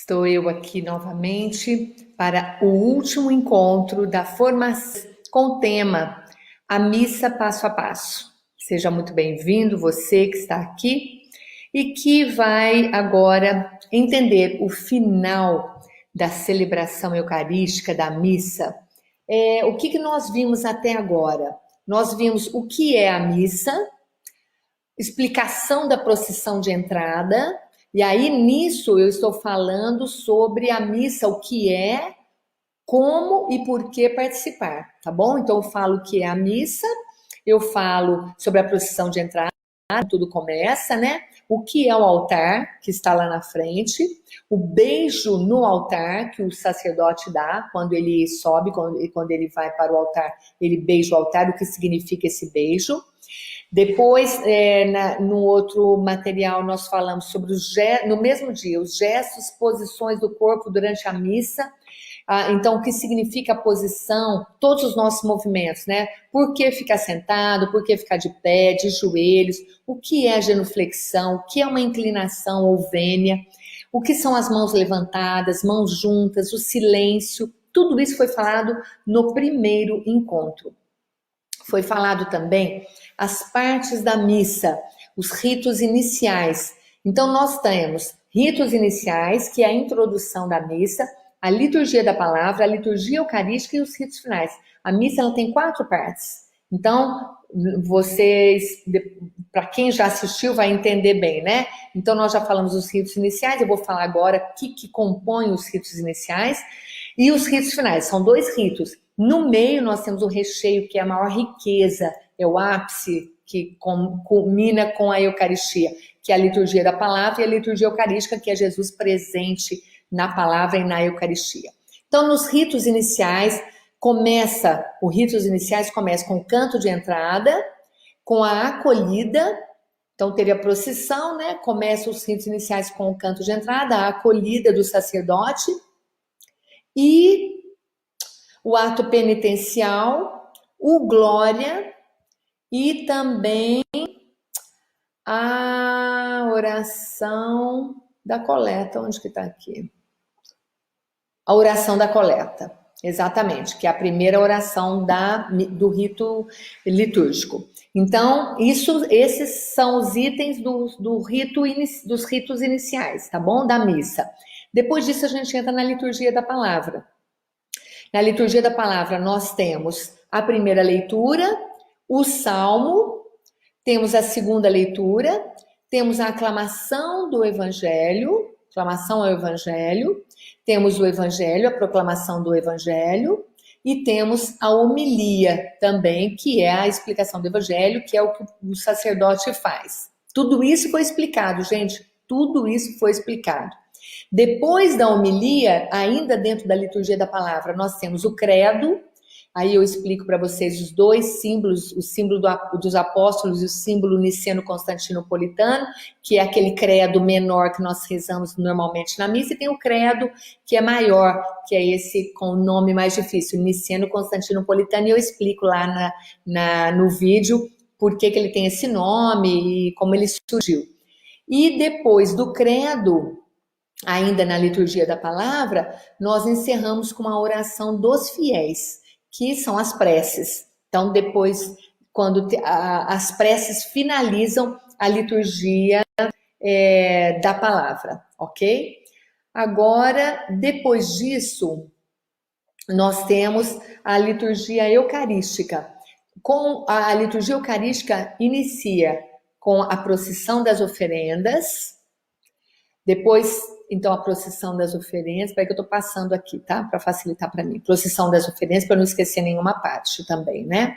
Estou eu aqui novamente para o último encontro da formação com o tema A Missa Passo a Passo. Seja muito bem-vindo, você que está aqui e que vai agora entender o final da celebração eucarística da missa. O que nós vimos até agora? Nós vimos o que é a missa, explicação da procissão de entrada, e aí nisso eu estou falando sobre a missa, o que é, como e por que participar, tá bom? Então eu falo o que é a missa, eu falo sobre a procissão de entrada, tudo começa, né? O que é o altar, que está lá na frente, o beijo no altar que o sacerdote dá quando ele sobe, quando ele vai para o altar, ele beija o altar, o que significa esse beijo. Depois, no outro material, nós falamos sobre no mesmo dia, os gestos, posições do corpo durante a missa. Então, o que significa a posição, todos os nossos movimentos, né? Por que ficar sentado, por que ficar de pé, de joelhos, o que é a genuflexão, o que é uma inclinação ou vênia, o que são as mãos levantadas, mãos juntas, o silêncio, tudo isso foi falado no primeiro encontro. Foi falado também as partes da missa, os ritos iniciais. Então, nós temos ritos iniciais, que é a introdução da missa, a liturgia da palavra, a liturgia eucarística e os ritos finais. A missa ela tem 4 partes. Então, vocês, para quem já assistiu, vai entender bem, né? Então, nós já falamos dos ritos iniciais, eu vou falar agora o que compõe os ritos iniciais e os ritos finais. São 2 ritos. No meio, nós temos o recheio, que é a maior riqueza, é o ápice, que culmina com a Eucaristia, que é a liturgia da palavra e a liturgia eucarística, que é Jesus presente na palavra e na Eucaristia. Então, nos ritos iniciais, os ritos iniciais começam com o canto de entrada, com a acolhida. Então, teve a procissão, né? Começam os ritos iniciais com o canto de entrada, a acolhida do sacerdote e o ato penitencial, o glória e também a oração da coleta. Onde que está aqui? A oração da coleta, exatamente, que é a primeira oração do rito litúrgico. Então, esses são os itens dos ritos iniciais, tá bom? Da missa. Depois disso, a gente entra na liturgia da palavra. Na liturgia da palavra, nós temos a primeira leitura, o salmo, temos a segunda leitura, temos a aclamação do evangelho, aclamação ao evangelho, temos o evangelho, a proclamação do evangelho, e temos a homilia também, que é a explicação do evangelho, que é o que o sacerdote faz. Tudo isso foi explicado, gente, tudo isso foi explicado. Depois da homilia, ainda dentro da liturgia da palavra, nós temos o credo. Aí eu explico para vocês os 2 símbolos, o símbolo dos apóstolos e o símbolo niceno-constantinopolitano, que é aquele credo menor que nós rezamos normalmente na missa, e tem o credo que é maior, que é esse com o nome mais difícil, niceno-constantinopolitano, e eu explico lá no vídeo por que ele tem esse nome e como ele surgiu. E depois do credo, ainda na liturgia da palavra, nós encerramos com uma oração dos fiéis, que são as preces. Então, depois, quando as preces finalizam a liturgia da palavra, ok? Agora, depois disso, nós temos a liturgia eucarística. Com a liturgia eucarística inicia com a procissão das oferendas, depois, então, a procissão das oferendas, espera que eu estou passando aqui, tá? Para facilitar para mim. Procissão das oferendas, para não esquecer nenhuma parte também, né?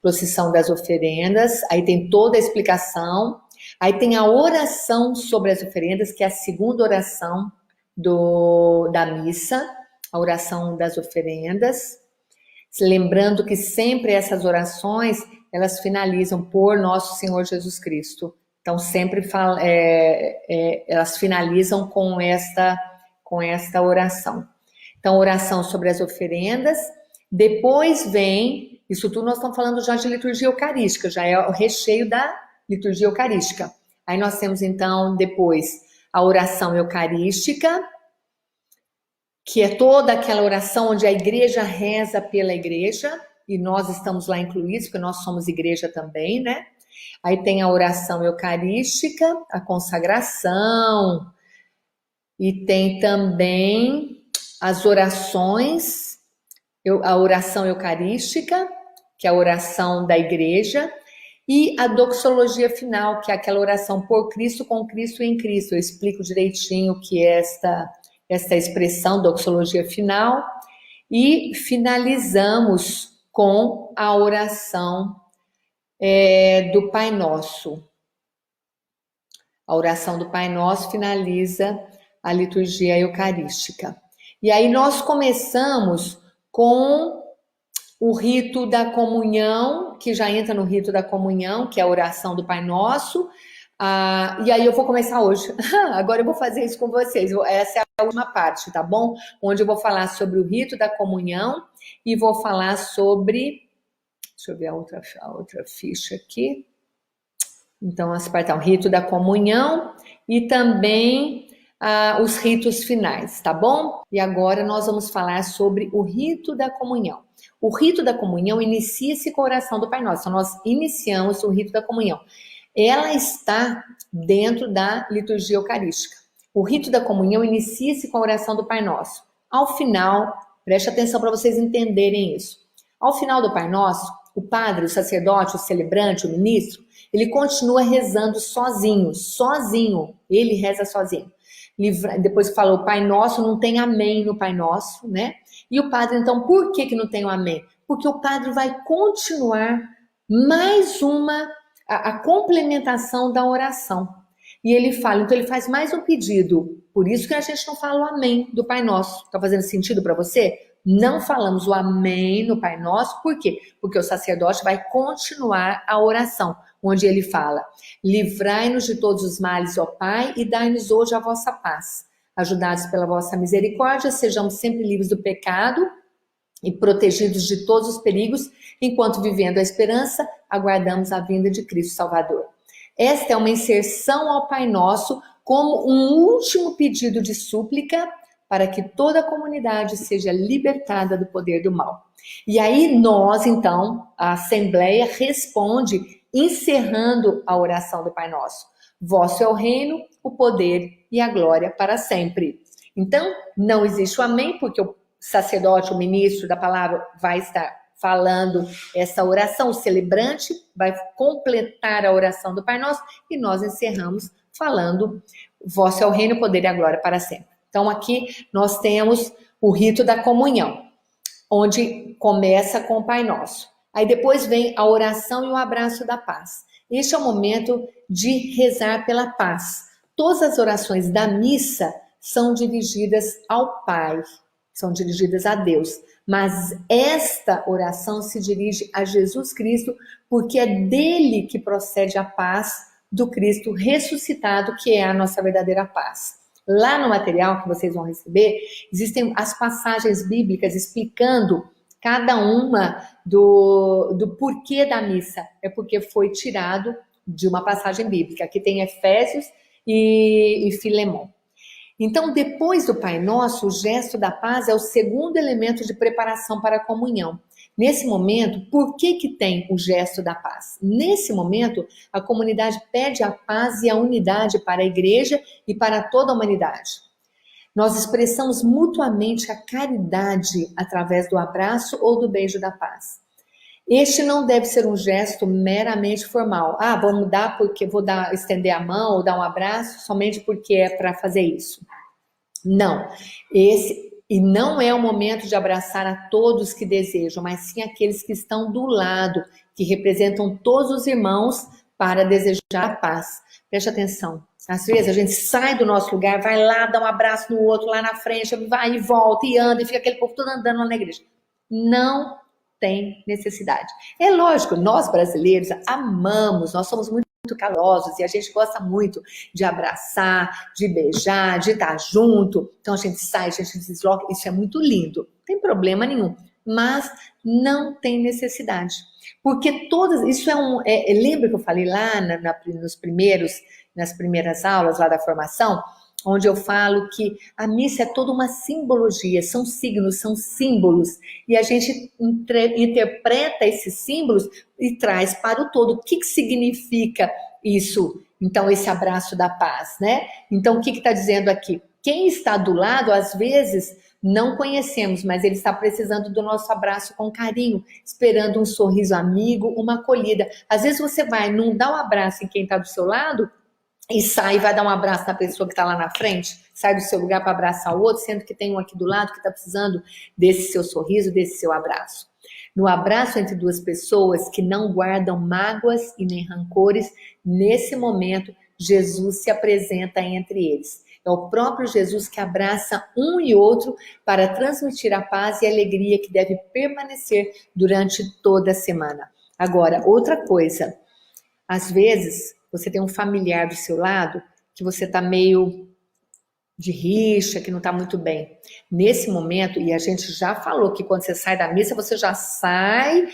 Procissão das oferendas, aí tem toda a explicação, aí tem a oração sobre as oferendas, que é a segunda oração da missa, a oração das oferendas. Lembrando que sempre essas orações, elas finalizam por nosso Senhor Jesus Cristo. Então, sempre elas finalizam com esta oração. Então, oração sobre as oferendas. Depois vem, isso tudo nós estamos falando já de liturgia eucarística, já é o recheio da liturgia eucarística. Aí nós temos, então, depois a oração eucarística, que é toda aquela oração onde a igreja reza pela igreja, e nós estamos lá incluídos, porque nós somos igreja também, né? Aí tem a oração eucarística, a consagração, e tem também as orações, a oração eucarística, que é a oração da igreja, e a doxologia final, que é aquela oração por Cristo, com Cristo e em Cristo. Eu explico direitinho o que é esta expressão, doxologia final, e finalizamos com a oração do Pai Nosso. A oração do Pai Nosso finaliza a liturgia eucarística. E aí nós começamos com o rito da comunhão, que já entra no rito da comunhão, que é a oração do Pai Nosso. E aí eu vou começar hoje. Agora eu vou fazer isso com vocês. Essa é a última parte, tá bom? Onde eu vou falar sobre o rito da comunhão e vou falar sobre... Deixa eu ver a outra ficha aqui. Então, essa parte é o rito da comunhão e também os ritos finais, tá bom? E agora nós vamos falar sobre o rito da comunhão. O rito da comunhão inicia-se com a oração do Pai Nosso. Então, nós iniciamos o rito da comunhão. Ela está dentro da liturgia eucarística. O rito da comunhão inicia-se com a oração do Pai Nosso. Ao final, preste atenção para vocês entenderem isso. Ao final do Pai Nosso, o padre, o sacerdote, o celebrante, o ministro, ele continua rezando sozinho, ele reza sozinho. Depois que falou Pai Nosso, não tem amém no Pai Nosso, né? E o padre, então, por que não tem o amém? Porque o padre vai continuar mais a complementação da oração. E ele fala, então ele faz mais um pedido. Por isso que a gente não fala o amém do Pai Nosso. Tá fazendo sentido para você? Não falamos o amém no Pai Nosso, por quê? Porque o sacerdote vai continuar a oração, onde ele fala, livrai-nos de todos os males, ó Pai, e dai-nos hoje a vossa paz. Ajudados pela vossa misericórdia, sejamos sempre livres do pecado e protegidos de todos os perigos, enquanto vivendo a esperança, aguardamos a vinda de Cristo Salvador. Esta é uma inserção ao Pai Nosso como um último pedido de súplica para que toda a comunidade seja libertada do poder do mal. E aí nós, então, a Assembleia responde encerrando a oração do Pai Nosso. Vosso é o reino, o poder e a glória para sempre. Então, não existe o amém, porque o sacerdote, o ministro da palavra vai estar falando essa oração, o celebrante vai completar a oração do Pai Nosso e nós encerramos falando vosso é o reino, o poder e a glória para sempre. Então aqui nós temos o rito da comunhão, onde começa com o Pai Nosso. Aí depois vem a oração e o abraço da paz. Este é o momento de rezar pela paz. Todas as orações da missa são dirigidas ao Pai, são dirigidas a Deus. Mas esta oração se dirige a Jesus Cristo, porque é dele que procede a paz do Cristo ressuscitado, que é a nossa verdadeira paz. Lá no material que vocês vão receber, existem as passagens bíblicas explicando cada uma do porquê da missa. É porque foi tirado de uma passagem bíblica. Aqui tem Efésios e Filemão. Então, depois do Pai Nosso, o gesto da paz é o segundo elemento de preparação para a comunhão. Nesse momento, por que tem o gesto da paz? Nesse momento, a comunidade pede a paz e a unidade para a igreja e para toda a humanidade. Nós expressamos mutuamente a caridade através do abraço ou do beijo da paz. Este não deve ser um gesto meramente formal. Vamos dar porque vou estender a mão ou dar um abraço somente porque é para fazer isso. Não. E não é o momento de abraçar a todos que desejam, mas sim aqueles que estão do lado, que representam todos os irmãos para desejar a paz. Preste atenção. Às vezes a gente sai do nosso lugar, vai lá, dá um abraço no outro, lá na frente, vai e volta e anda, e fica aquele povo todo andando lá na igreja. Não tem necessidade. É lógico, nós brasileiros amamos, nós somos muito calorosos e a gente gosta muito de abraçar, de beijar, de estar junto. Então a gente sai, a gente se desloca, isso é muito lindo, não tem problema nenhum, mas não tem necessidade. Porque isso lembra que eu falei lá nas primeiras aulas lá da formação, onde eu falo que a missa é toda uma simbologia, são signos, são símbolos, e a gente interpreta esses símbolos e traz para o todo. O que significa isso? Então, esse abraço da paz, né? Então, o que está dizendo aqui? Quem está do lado, às vezes, não conhecemos, mas ele está precisando do nosso abraço com carinho, esperando um sorriso amigo, uma acolhida. Às vezes você vai, não dá um abraço em quem está do seu lado e sai e vai dar um abraço na pessoa que está lá na frente, sai do seu lugar para abraçar o outro, sendo que tem um aqui do lado que está precisando desse seu sorriso, desse seu abraço. No abraço entre duas pessoas que não guardam mágoas e nem rancores, nesse momento, Jesus se apresenta entre eles. É o próprio Jesus que abraça um e outro para transmitir a paz e a alegria que deve permanecer durante toda a semana. Agora, outra coisa, às vezes você tem um familiar do seu lado que você está meio de rixa, que não está muito bem. Nesse momento, e a gente já falou que quando você sai da missa, você já sai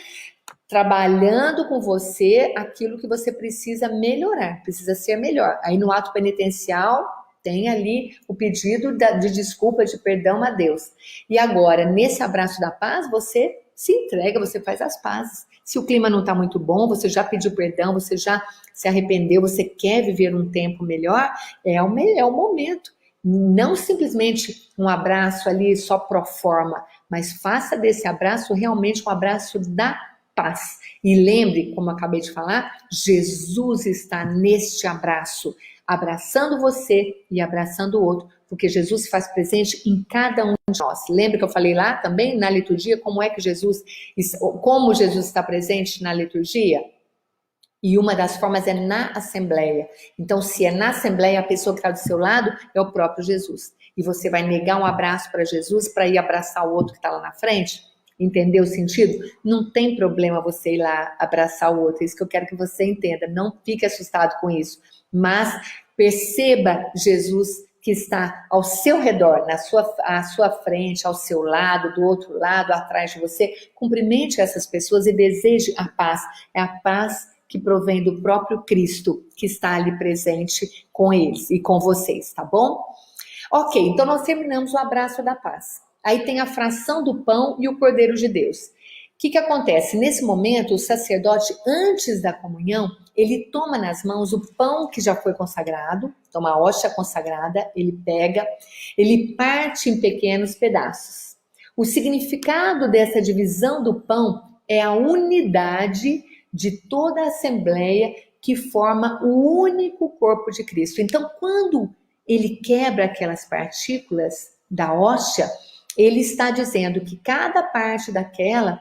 trabalhando com você aquilo que você precisa melhorar, precisa ser melhor. Aí no ato penitencial, tem ali o pedido de desculpa, de perdão a Deus. E agora, nesse abraço da paz, você se entrega, você faz as pazes. Se o clima não está muito bom, você já pediu perdão, você já se arrependeu, você quer viver um tempo melhor, é o momento. Não simplesmente um abraço ali só pro forma, mas faça desse abraço realmente um abraço da paz. E lembre, como eu acabei de falar, Jesus está neste abraço, abraçando você e abraçando o outro, porque Jesus se faz presente em cada um de nós. Lembra que eu falei lá também na liturgia como Jesus está presente na liturgia? E uma das formas é na assembleia. Então, se é na assembleia, a pessoa que está do seu lado é o próprio Jesus. E você vai negar um abraço para Jesus para ir abraçar o outro que está lá na frente? Entendeu o sentido? Não tem problema você ir lá abraçar o outro. É isso que eu quero que você entenda. Não fique assustado com isso. Mas perceba Jesus que está ao seu redor, à sua frente, ao seu lado, do outro lado, atrás de você. Cumprimente essas pessoas e deseje a paz. É a paz que provém do próprio Cristo, que está ali presente com eles e com vocês, tá bom? Ok, então nós terminamos o abraço da paz. Aí tem a fração do pão e o Cordeiro de Deus. O que acontece? Nesse momento, o sacerdote, antes da comunhão, ele toma nas mãos o pão que já foi consagrado, toma a hóstia consagrada, ele pega, ele parte em pequenos pedaços. O significado dessa divisão do pão é a unidade de toda a assembleia que forma o único corpo de Cristo. Então, quando ele quebra aquelas partículas da hóstia, ele está dizendo que cada parte daquela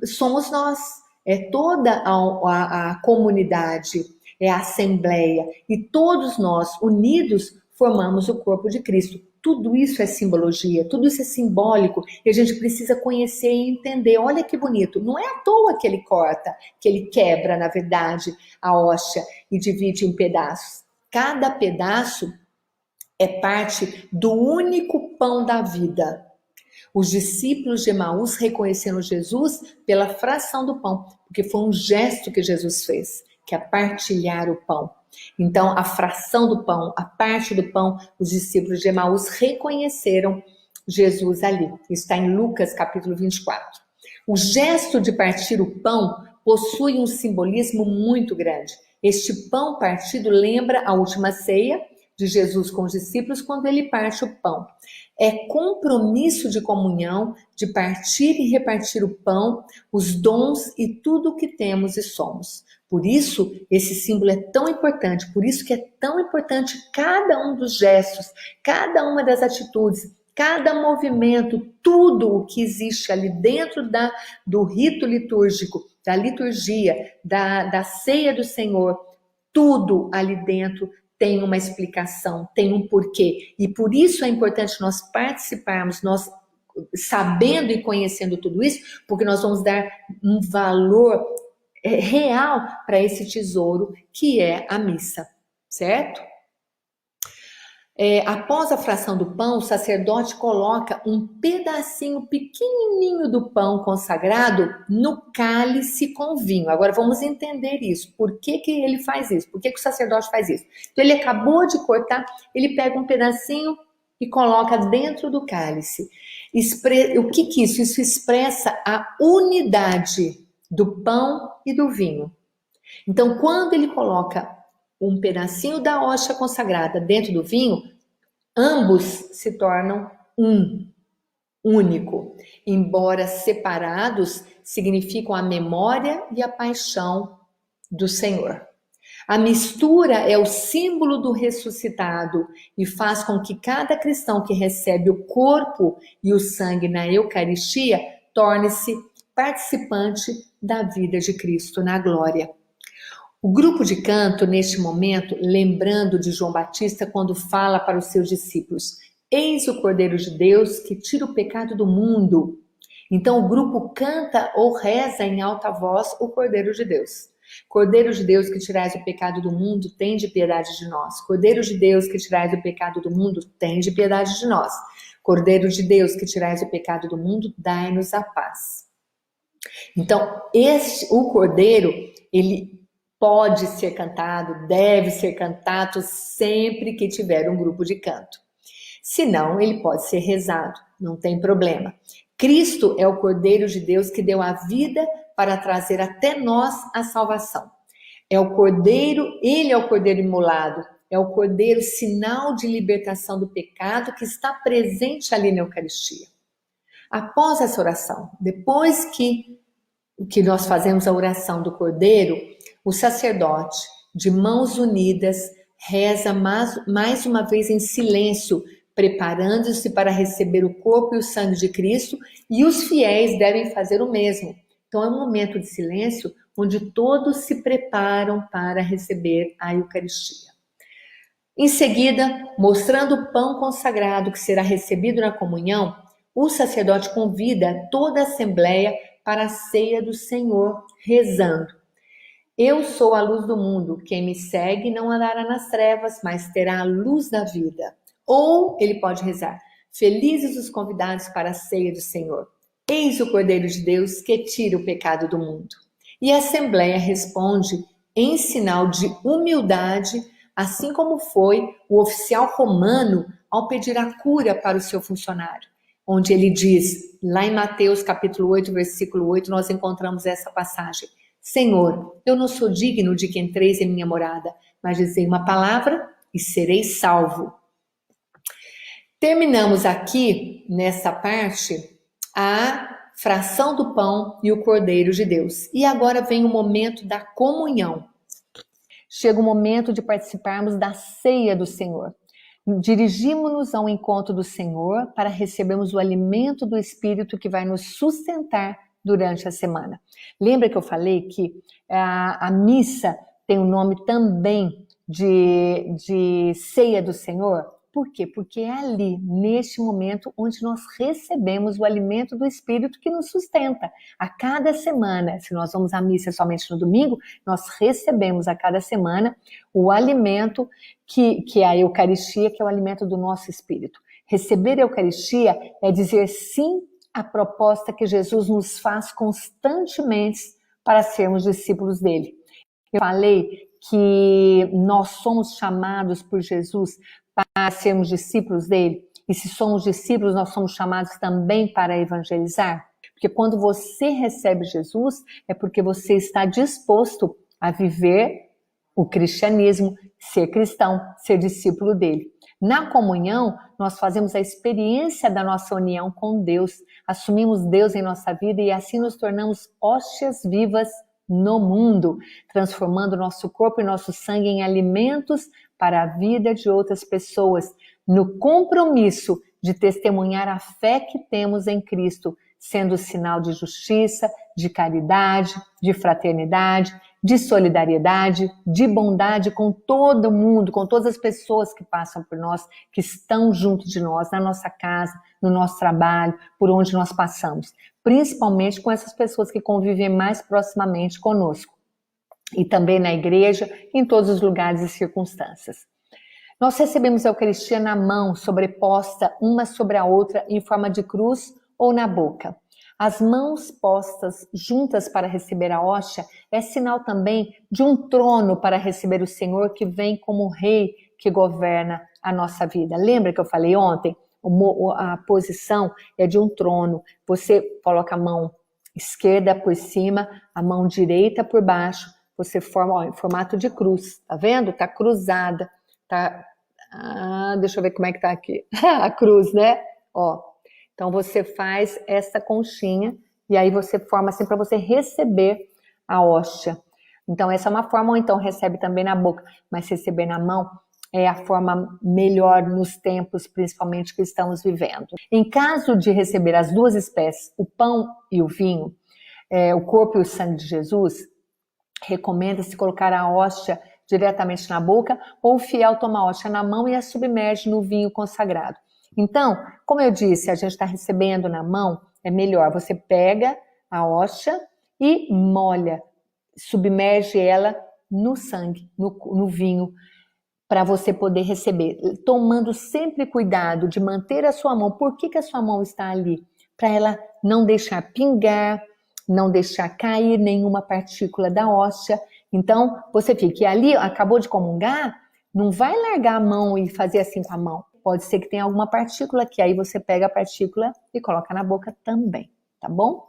somos nós, é toda a comunidade, é a assembleia, e todos nós unidos formamos o corpo de Cristo. Tudo isso é simbologia, tudo isso é simbólico, e a gente precisa conhecer e entender. Olha que bonito, não é à toa que ele corta, que ele quebra, na verdade, a hóstia e divide em pedaços. Cada pedaço é parte do único pão da vida. Os discípulos de Emaús reconheceram Jesus pela fração do pão, porque foi um gesto que Jesus fez, que é partilhar o pão. Então, a fração do pão, a parte do pão, os discípulos de Emaús reconheceram Jesus ali. Isso está em Lucas, capítulo 24. O gesto de partir o pão possui um simbolismo muito grande. Este pão partido lembra a última ceia de Jesus com os discípulos quando ele parte o pão. É compromisso de comunhão, de partir e repartir o pão, os dons e tudo o que temos e somos. Por isso, esse símbolo é tão importante, por isso que é tão importante cada um dos gestos, cada uma das atitudes, cada movimento, tudo o que existe ali dentro do rito litúrgico, da liturgia, da ceia do Senhor, tudo ali dentro tem uma explicação, tem um porquê. E por isso é importante nós participarmos, nós sabendo e conhecendo tudo isso, porque nós vamos dar um valor real para esse tesouro que é a missa, certo? Após a fração do pão, o sacerdote coloca um pedacinho pequenininho do pão consagrado no cálice com vinho. Agora vamos entender isso. Por que ele faz isso? Por que o sacerdote faz isso? Então ele acabou de cortar, ele pega um pedacinho e coloca dentro do cálice. O que isso? Isso expressa a unidade do pão e do vinho. Então, quando ele coloca um pedacinho da hóstia consagrada dentro do vinho, ambos se tornam um, único. Embora separados, significam a memória e a paixão do Senhor. A mistura é o símbolo do ressuscitado e faz com que cada cristão que recebe o corpo e o sangue na Eucaristia torne-se participante da vida de Cristo na glória. O grupo de canto, neste momento, lembrando de João Batista quando fala para os seus discípulos: eis o Cordeiro de Deus que tira o pecado do mundo. Então o grupo canta ou reza em alta voz o Cordeiro de Deus. Cordeiro de Deus que tirais o pecado do mundo, tende piedade de nós. Cordeiro de Deus que tirais o pecado do mundo, tende piedade de nós. Cordeiro de Deus que tirais o pecado do mundo, dai-nos a paz. Então, o Cordeiro, ele pode ser cantado, deve ser cantado sempre que tiver um grupo de canto. Se não, ele pode ser rezado, não tem problema. Cristo é o Cordeiro de Deus que deu a vida para trazer até nós a salvação. É o Cordeiro, ele é o Cordeiro imolado, é o Cordeiro sinal de libertação do pecado que está presente ali na Eucaristia. Após essa oração, depois que nós fazemos a oração do Cordeiro, o sacerdote, de mãos unidas, reza mais uma vez em silêncio, preparando-se para receber o corpo e o sangue de Cristo, e os fiéis devem fazer o mesmo. Então é um momento de silêncio onde todos se preparam para receber a Eucaristia. Em seguida, mostrando o pão consagrado que será recebido na comunhão, o sacerdote convida toda a assembleia para a ceia do Senhor, rezando: eu sou a luz do mundo, quem me segue não andará nas trevas, mas terá a luz da vida. Ou ele pode rezar: felizes os convidados para a ceia do Senhor. Eis o Cordeiro de Deus que tira o pecado do mundo. E a Assembleia responde em sinal de humildade, assim como foi o oficial romano ao pedir a cura para o seu funcionário. Onde ele diz, lá em Mateus capítulo 8, versículo 8, nós encontramos essa passagem: Senhor, eu não sou digno de que entreis em minha morada, mas dizei uma palavra e serei salvo. Terminamos aqui, nessa parte, a fração do pão e o Cordeiro de Deus. E agora vem o momento da comunhão. Chega o momento de participarmos da ceia do Senhor. Dirigimos-nos ao encontro do Senhor para recebermos o alimento do Espírito que vai nos sustentar durante a semana. Lembra que eu falei que a missa tem o nome também de ceia do Senhor? Por quê? Porque é ali, neste momento, onde nós recebemos o alimento do Espírito que nos sustenta. A cada semana, se nós vamos à missa somente no domingo, nós recebemos a cada semana o alimento que é a Eucaristia, que é o alimento do nosso espírito. Receber a Eucaristia é dizer sim à proposta que Jesus nos faz constantemente para sermos discípulos dele. Eu falei que nós somos chamados por Jesus para sermos discípulos dele, e se somos discípulos, nós somos chamados também para evangelizar, porque quando você recebe Jesus, é porque você está disposto a viver o cristianismo, ser cristão, ser discípulo dele. Na comunhão, nós fazemos a experiência da nossa união com Deus, assumimos Deus em nossa vida e assim nos tornamos hóstias vivas no mundo, transformando nosso corpo e nosso sangue em alimentos para a vida de outras pessoas, no compromisso de testemunhar a fé que temos em Cristo, sendo sinal de justiça, de caridade, de fraternidade, de solidariedade, de bondade com todo mundo, com todas as pessoas que passam por nós, que estão junto de nós, na nossa casa, no nosso trabalho, por onde nós passamos. Principalmente com essas pessoas que convivem mais proximamente conosco. E também na igreja, em todos os lugares e circunstâncias. Nós recebemos a Eucaristia na mão, sobreposta uma sobre a outra em forma de cruz ou na boca. As mãos postas juntas para receber a hóstia é sinal também de um trono para receber o Senhor que vem como rei que governa a nossa vida. Lembra que eu falei ontem? A posição é de um trono. Você coloca a mão esquerda por cima, a mão direita por baixo. Você forma em formato de cruz. Tá vendo? Tá cruzada. Tá... deixa eu ver como é que tá aqui. A cruz, né? Ó. Então você faz essa conchinha e aí você forma assim para você receber a hóstia. Então essa é uma forma, ou então recebe também na boca, mas receber na mão é a forma melhor nos tempos, principalmente que estamos vivendo. Em caso de receber as duas espécies, o pão e o vinho, o corpo e o sangue de Jesus, recomenda-se colocar a hóstia diretamente na boca, ou o fiel toma a hóstia na mão e a submerge no vinho consagrado. Então, como eu disse, a gente está recebendo na mão, é melhor. Você pega a hóstia e molha, submerge ela no sangue, no vinho, para você poder receber. Tomando sempre cuidado de manter a sua mão. Por que a sua mão está ali? Para ela não deixar pingar, não deixar cair nenhuma partícula da hóstia. Então, você fica ali, acabou de comungar, não vai largar a mão e fazer assim com a mão. Pode ser que tenha alguma partícula, que aí você pega a partícula e coloca na boca também, tá bom?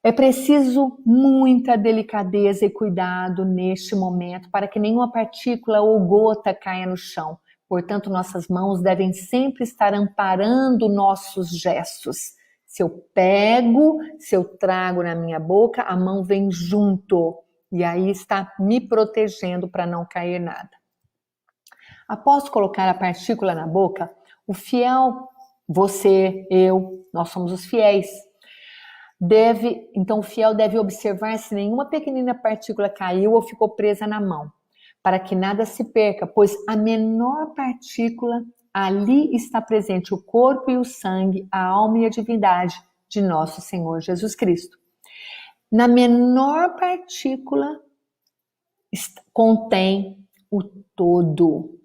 É preciso muita delicadeza e cuidado neste momento para que nenhuma partícula ou gota caia no chão. Portanto, nossas mãos devem sempre estar amparando nossos gestos. Se eu pego, se eu trago na minha boca, a mão vem junto e aí está me protegendo para não cair nada. Após colocar a partícula na boca, o fiel, você, eu, nós somos os fiéis, então o fiel deve observar se nenhuma pequenina partícula caiu ou ficou presa na mão, para que nada se perca, pois a menor partícula, ali está presente o corpo e o sangue, a alma e a divindade de nosso Senhor Jesus Cristo. Na menor partícula contém o todo.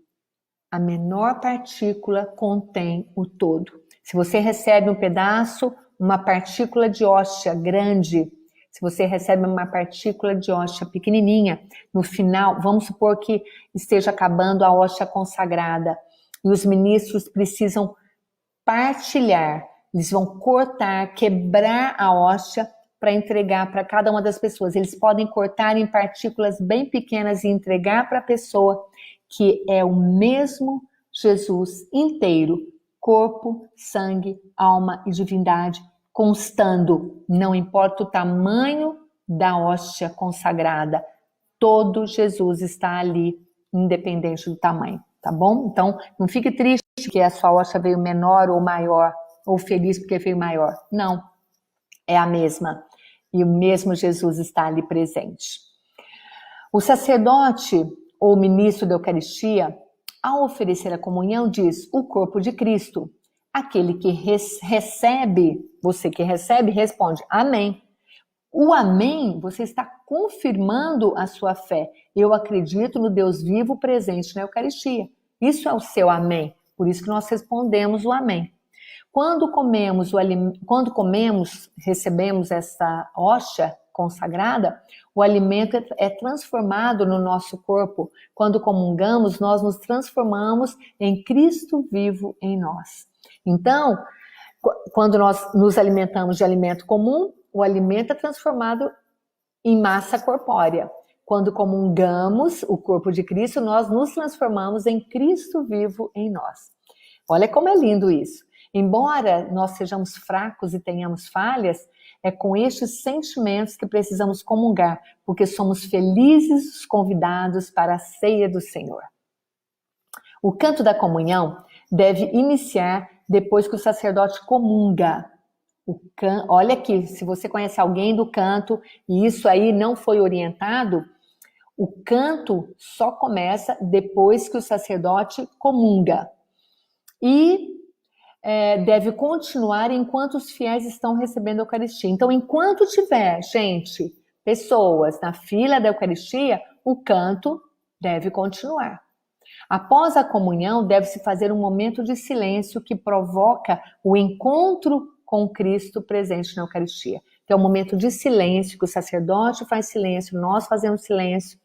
A menor partícula contém o todo. Se você recebe um pedaço, uma partícula de hóstia grande, se você recebe uma partícula de hóstia pequenininha, no final, vamos supor que esteja acabando a hóstia consagrada e os ministros precisam partilhar, eles vão cortar, quebrar a hóstia para entregar para cada uma das pessoas. Eles podem cortar em partículas bem pequenas e entregar para a pessoa, que é o mesmo Jesus inteiro, corpo, sangue, alma e divindade, constando, não importa o tamanho da hóstia consagrada, todo Jesus está ali, independente do tamanho, tá bom? Então, não fique triste que a sua hóstia veio menor ou maior, ou feliz porque veio maior. Não, é a mesma. E o mesmo Jesus está ali presente. O sacerdote ou ministro da Eucaristia, ao oferecer a comunhão, diz o corpo de Cristo. Aquele que recebe, você que recebe, responde amém. O amém, você está confirmando a sua fé. Eu acredito no Deus vivo presente na Eucaristia. Isso é o seu amém. Por isso que nós respondemos o amém. Quando recebemos essa hóstia consagrada, o alimento é transformado no nosso corpo. Quando comungamos, nós nos transformamos em Cristo vivo em nós. Então, quando nós nos alimentamos de alimento comum, o alimento é transformado em massa corpórea. Quando comungamos o corpo de Cristo, nós nos transformamos em Cristo vivo em nós. Olha como é lindo isso. Embora nós sejamos fracos e tenhamos falhas, é com estes sentimentos que precisamos comungar, porque somos felizes os convidados para a ceia do Senhor. O canto da comunhão deve iniciar depois que o sacerdote comunga. Olha aqui, se você conhece alguém do canto e isso aí não foi orientado, o canto só começa depois que o sacerdote comunga. E deve continuar enquanto os fiéis estão recebendo a Eucaristia. Então, enquanto tiver, gente, pessoas na fila da Eucaristia, o canto deve continuar. Após a comunhão, deve-se fazer um momento de silêncio que provoca o encontro com Cristo presente na Eucaristia. Que é um momento de silêncio, que o sacerdote faz silêncio, nós fazemos silêncio,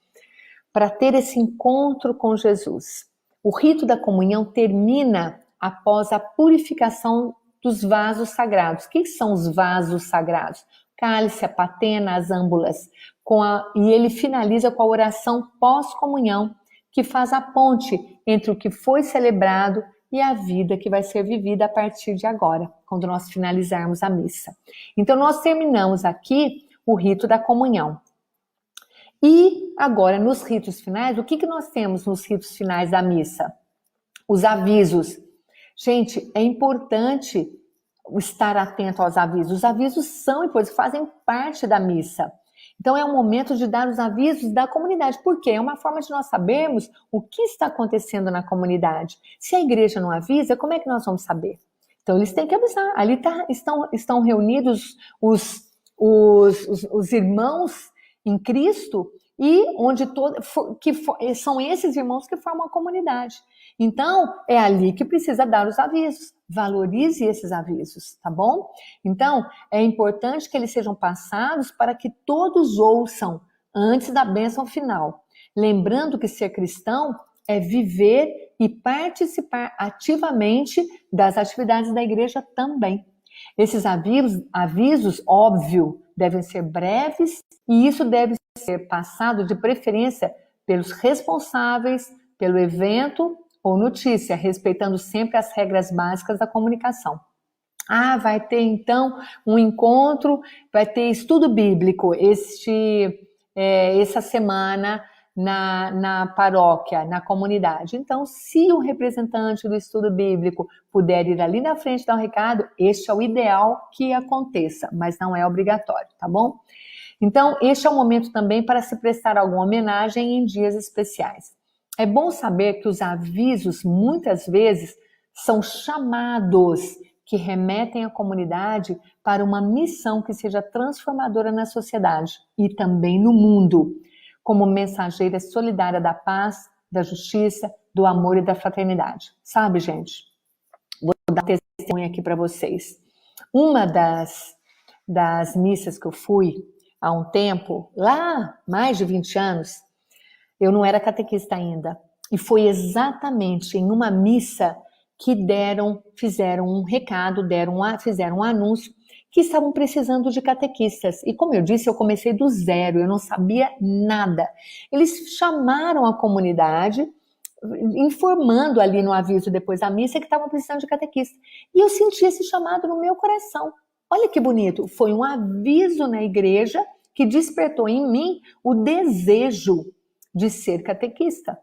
para ter esse encontro com Jesus. O rito da comunhão termina após a purificação dos vasos sagrados. O que são os vasos sagrados? Cálice, a patena, as âmbulas. E ele finaliza com a oração pós-comunhão, que faz a ponte entre o que foi celebrado e a vida que vai ser vivida a partir de agora, quando nós finalizarmos a missa. Então, nós terminamos aqui o rito da comunhão. E agora, nos ritos finais, o que nós temos nos ritos finais da missa? Os avisos. Gente, é importante estar atento aos avisos. Os avisos são importantes, fazem parte da missa. Então, é o momento de dar os avisos da comunidade. Por quê? É uma forma de nós sabermos o que está acontecendo na comunidade. Se a igreja não avisa, como é que nós vamos saber? Então, eles têm que avisar. Ali estão reunidos os irmãos em Cristo, e são esses irmãos que formam a comunidade. Então, é ali que precisa dar os avisos. Valorize esses avisos, tá bom? Então, é importante que eles sejam passados para que todos ouçam antes da bênção final. Lembrando que ser cristão é viver e participar ativamente das atividades da igreja também. Esses avisos, óbvio, devem ser breves, e isso deve ser passado de preferência pelos responsáveis pelo evento ou notícia, respeitando sempre as regras básicas da comunicação. Vai ter então um encontro, vai ter estudo bíblico essa semana na paróquia, na comunidade. Então, se o representante do estudo bíblico puder ir ali na frente dar um recado, este é o ideal que aconteça, mas não é obrigatório, tá bom? Então, este é o momento também para se prestar alguma homenagem em dias especiais. É bom saber que os avisos, muitas vezes, são chamados que remetem a comunidade para uma missão que seja transformadora na sociedade e também no mundo, como mensageira solidária da paz, da justiça, do amor e da fraternidade. Sabe, gente? Vou dar testemunho aqui para vocês. Uma das missas que eu fui há um tempo, lá mais de 20 anos, eu não era catequista ainda. E foi exatamente em uma missa que fizeram um recado, fizeram um anúncio que estavam precisando de catequistas. E como eu disse, eu comecei do zero, eu não sabia nada. Eles chamaram a comunidade, informando ali no aviso depois da missa que estavam precisando de catequista. E eu senti esse chamado no meu coração. Olha que bonito, foi um aviso na igreja que despertou em mim o desejo de ser catequista.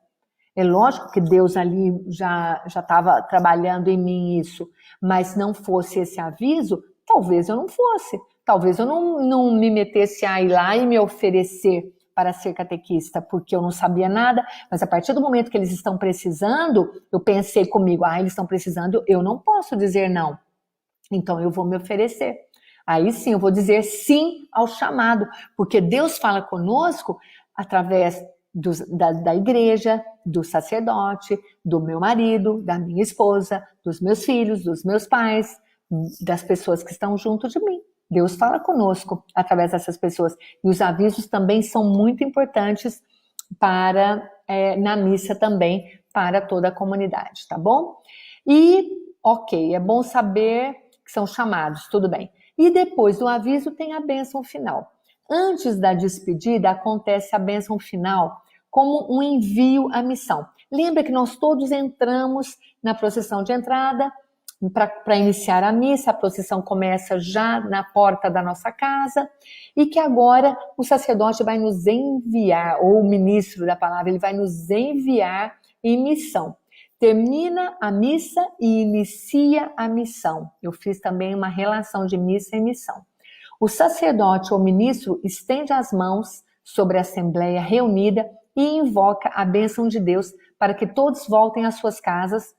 É lógico que Deus ali já estava trabalhando em mim isso, mas não fosse esse aviso, talvez eu não fosse. Talvez eu não me metesse a ir lá e me oferecer para ser catequista, porque eu não sabia nada, mas a partir do momento que eles estão precisando, eu pensei comigo, eles estão precisando, eu não posso dizer não. Então eu vou me oferecer. Aí sim, eu vou dizer sim ao chamado, porque Deus fala conosco através da igreja, do sacerdote, do meu marido, da minha esposa, dos meus filhos, dos meus pais, das pessoas que estão junto de mim. Deus fala conosco através dessas pessoas. E os avisos também são muito importantes na missa também, para toda a comunidade, tá bom? E, ok, é bom saber que são chamados, tudo bem. E depois do aviso tem a bênção final. Antes da despedida acontece a bênção final como um envio à missão. Lembra que nós todos entramos na procissão de entrada para iniciar a missa, a procissão começa já na porta da nossa casa e que agora o sacerdote vai nos enviar, ou o ministro da palavra, ele vai nos enviar em missão. Termina a missa e inicia a missão. Eu fiz também uma relação de missa e missão. O sacerdote ou ministro estende as mãos sobre a assembleia reunida e invoca a bênção de Deus para que todos voltem às suas casas,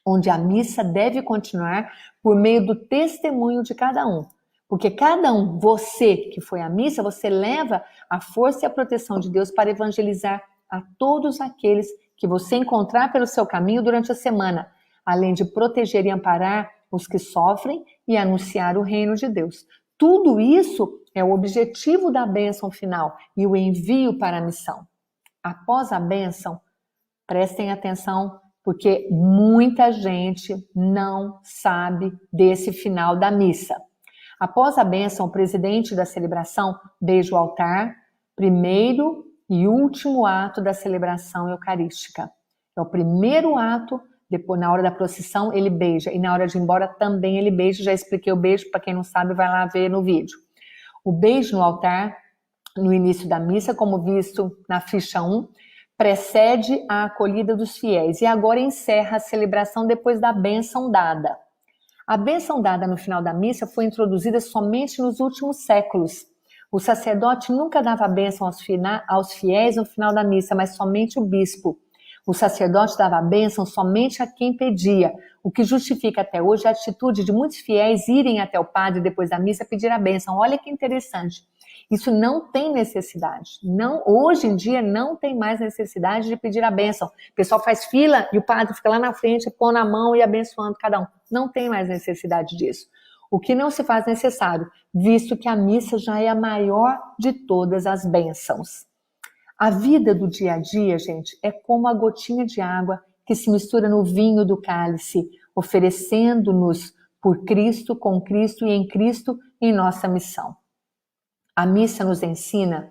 onde a missa deve continuar por meio do testemunho de cada um. Porque cada um, você que foi à missa, você leva a força e a proteção de Deus para evangelizar a todos aqueles que você encontrar pelo seu caminho durante a semana, além de proteger e amparar os que sofrem e anunciar o reino de Deus. Tudo isso é o objetivo da bênção final e o envio para a missão. Após a bênção, prestem atenção, porque muita gente não sabe desse final da missa. Após a bênção, o presidente da celebração beija o altar, primeiro e último ato da celebração eucarística. É o primeiro ato, depois na hora da procissão ele beija, e na hora de ir embora também ele beija. Já expliquei o beijo, para quem não sabe vai lá ver no vídeo. O beijo no altar, no início da missa, como visto na ficha 1, precede a acolhida dos fiéis e agora encerra a celebração depois da bênção dada. A bênção dada no final da missa foi introduzida somente nos últimos séculos. O sacerdote nunca dava bênção aos fiéis no final da missa, mas somente o bispo. O sacerdote dava a bênção somente a quem pedia, o que justifica até hoje a atitude de muitos fiéis irem até o padre depois da missa pedir a bênção. Olha que interessante. Isso não tem necessidade. Não, hoje em dia não tem mais necessidade de pedir a bênção. O pessoal faz fila e o padre fica lá na frente, põe na mão e abençoando cada um. Não tem mais necessidade disso. O que não se faz necessário, visto que a missa já é a maior de todas as bênçãos. A vida do dia a dia, gente, é como a gotinha de água que se mistura no vinho do cálice, oferecendo-nos por Cristo, com Cristo e em nossa missão. A missa nos ensina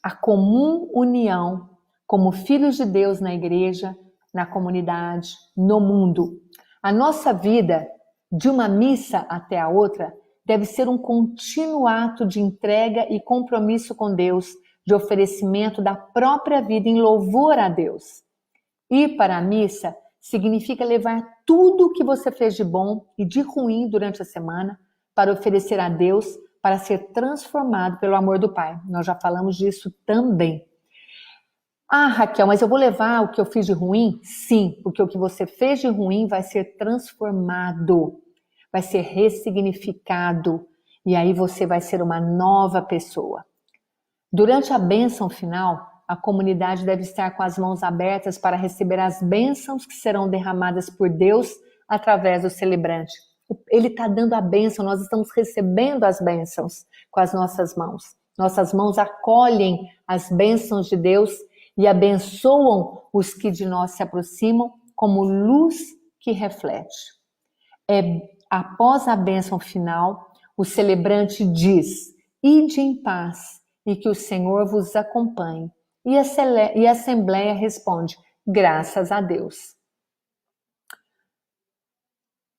a comum união como filhos de Deus na igreja, na comunidade, no mundo. A nossa vida, de uma missa até a outra, deve ser um contínuo ato de entrega e compromisso com Deus, de oferecimento da própria vida em louvor a Deus. Ir para a missa significa levar tudo o que você fez de bom e de ruim durante a semana para oferecer a Deus, para ser transformado pelo amor do Pai. Nós já falamos disso também. Ah, Raquel, mas eu vou levar o que eu fiz de ruim? Sim, porque o que você fez de ruim vai ser transformado, vai ser ressignificado, e aí você vai ser uma nova pessoa. Durante a bênção final, a comunidade deve estar com as mãos abertas para receber as bênçãos que serão derramadas por Deus através do celebrante. Ele está dando a bênção, nós estamos recebendo as bênçãos com as nossas mãos. Nossas mãos acolhem as bênçãos de Deus e abençoam os que de nós se aproximam como luz que reflete. Após a bênção final, o celebrante diz: ide em paz e que o Senhor vos acompanhe. E a Assembleia responde: graças a Deus.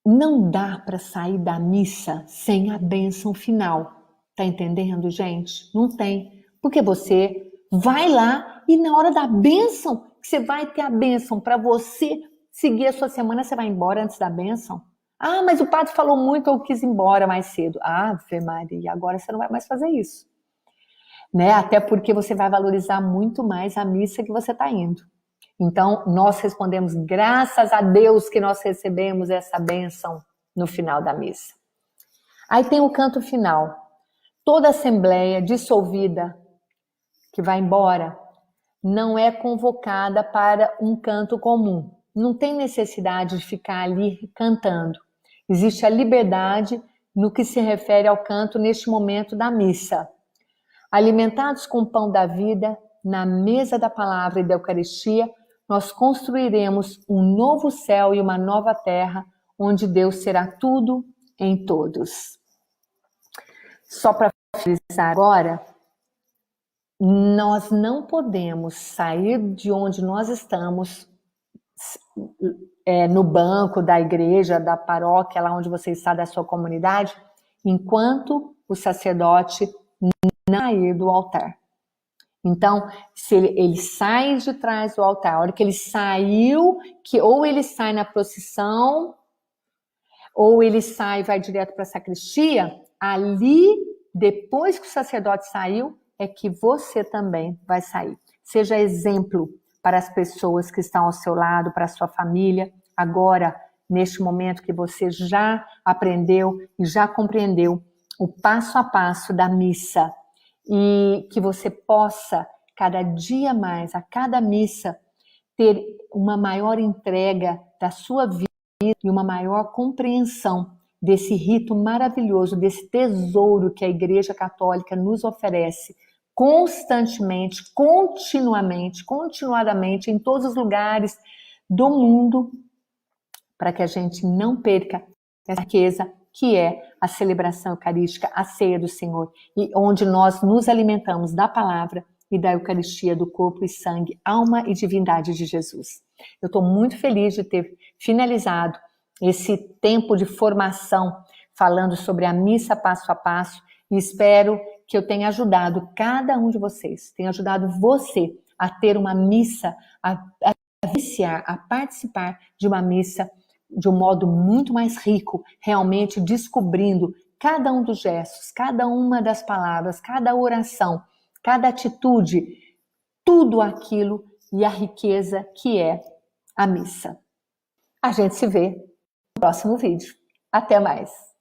Não dá para sair da missa sem a bênção final. Tá entendendo, gente? Não tem. Porque você vai lá e na hora da bênção, que você vai ter a bênção para você seguir a sua semana, você vai embora antes da bênção. Ah, mas o padre falou muito, eu quis ir embora mais cedo. Ave Maria, agora você não vai mais fazer isso. Né? Até porque você vai valorizar muito mais a missa que você está indo. Então, nós respondemos, graças a Deus que nós recebemos essa bênção no final da missa. Aí tem o canto final. Toda assembleia dissolvida que vai embora não é convocada para um canto comum. Não tem necessidade de ficar ali cantando. Existe a liberdade no que se refere ao canto neste momento da missa. Alimentados com o pão da vida, na mesa da palavra e da Eucaristia, nós construiremos um novo céu e uma nova terra, onde Deus será tudo em todos. Só para finalizar agora, nós não podemos sair de onde nós estamos, no banco da igreja, da paróquia, lá onde você está, da sua comunidade, enquanto o sacerdote não sair do altar. Então, se ele sai de trás do altar, a hora que ele saiu, que ou ele sai na procissão, ou ele sai e vai direto para a sacristia, ali, depois que o sacerdote saiu, é que você também vai sair. Seja exemplo para as pessoas que estão ao seu lado, para a sua família, agora, neste momento que você já aprendeu e já compreendeu o passo a passo da missa, e que você possa, cada dia mais, a cada missa, ter uma maior entrega da sua vida e uma maior compreensão desse rito maravilhoso, desse tesouro que a Igreja Católica nos oferece constantemente, continuadamente, em todos os lugares do mundo, para que a gente não perca essa riqueza que é a celebração eucarística, a ceia do Senhor, e onde nós nos alimentamos da palavra e da Eucaristia, do corpo e sangue, alma e divindade de Jesus. Eu estou muito feliz de ter finalizado esse tempo de formação, falando sobre a missa passo a passo, e espero que eu tenha ajudado cada um de vocês, tenha ajudado você a ter uma missa, a viciar, a participar de uma missa de um modo muito mais rico, realmente descobrindo cada um dos gestos, cada uma das palavras, cada oração, cada atitude, tudo aquilo e a riqueza que é a missa. A gente se vê no próximo vídeo. Até mais!